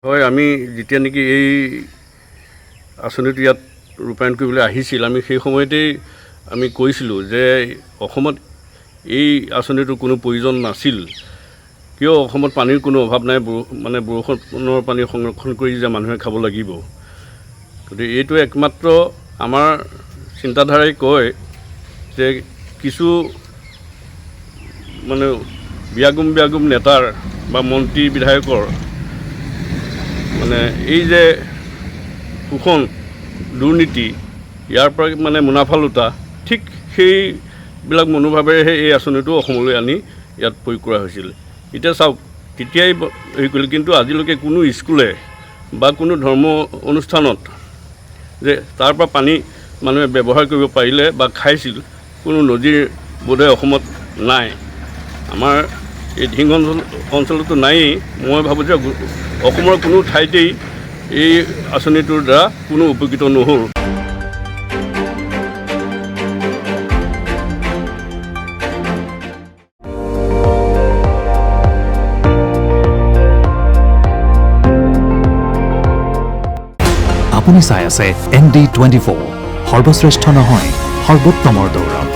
হয়, আমি যেতিয়া নেকি এই আঁচনিটো ইয়াত ৰূপায়ণ কৰিবলৈ আহিছিল, আমি সেই সময়তেই আমি কৈছিলোঁ যে অসমত এই আঁচনিটোৰ কোনো প্ৰয়োজন নাছিল। কিয় অসমত পানীৰ কোনো অভাৱ নাই, মানে বৰষুণৰ পানী সংৰক্ষণ কৰি যে মানুহে খাব লাগিব। গতিকে এইটো একমাত্ৰ আমাৰ চিন্তাধাৰাই কয় যে কিছু মানে বিয়াগুম নেতাৰ বা মন্ত্ৰী বিধায়কৰ মানে এই যে শোষণ দুৰ্নীতি ইয়াৰ পৰা মানে মুনাফা লুটা, ঠিক সেইবিলাক মনোভাৱেৰেহে এই আঁচনিটো অসমলৈ আনি ইয়াত প্ৰয়োগ কৰা হৈছিল। এতিয়া চাওক, তেতিয়াই হেৰি কৰিলে, কিন্তু আজিলৈকে কোনো স্কুলে বা কোনো ধৰ্ম অনুষ্ঠানত যে তাৰ পৰা পানী মানুহে ব্যৱহাৰ কৰিব পাৰিলে বা খাইছিল, কোনো নদীৰ বোধহয় অসমত নাই। আমাৰ এই ঢিং অঞ্চলতো নায়েই। মই ভাবোঁ যে অসমৰ কোনো ঠাইতেই এই আঁচনিটোৰ দ্বাৰা কোনো উপকৃত নহ'ল। আপুনি চাই আছে ND24, সৰ্বশ্ৰেষ্ঠ নহয় সৰ্বোত্তমৰ দৌৰ।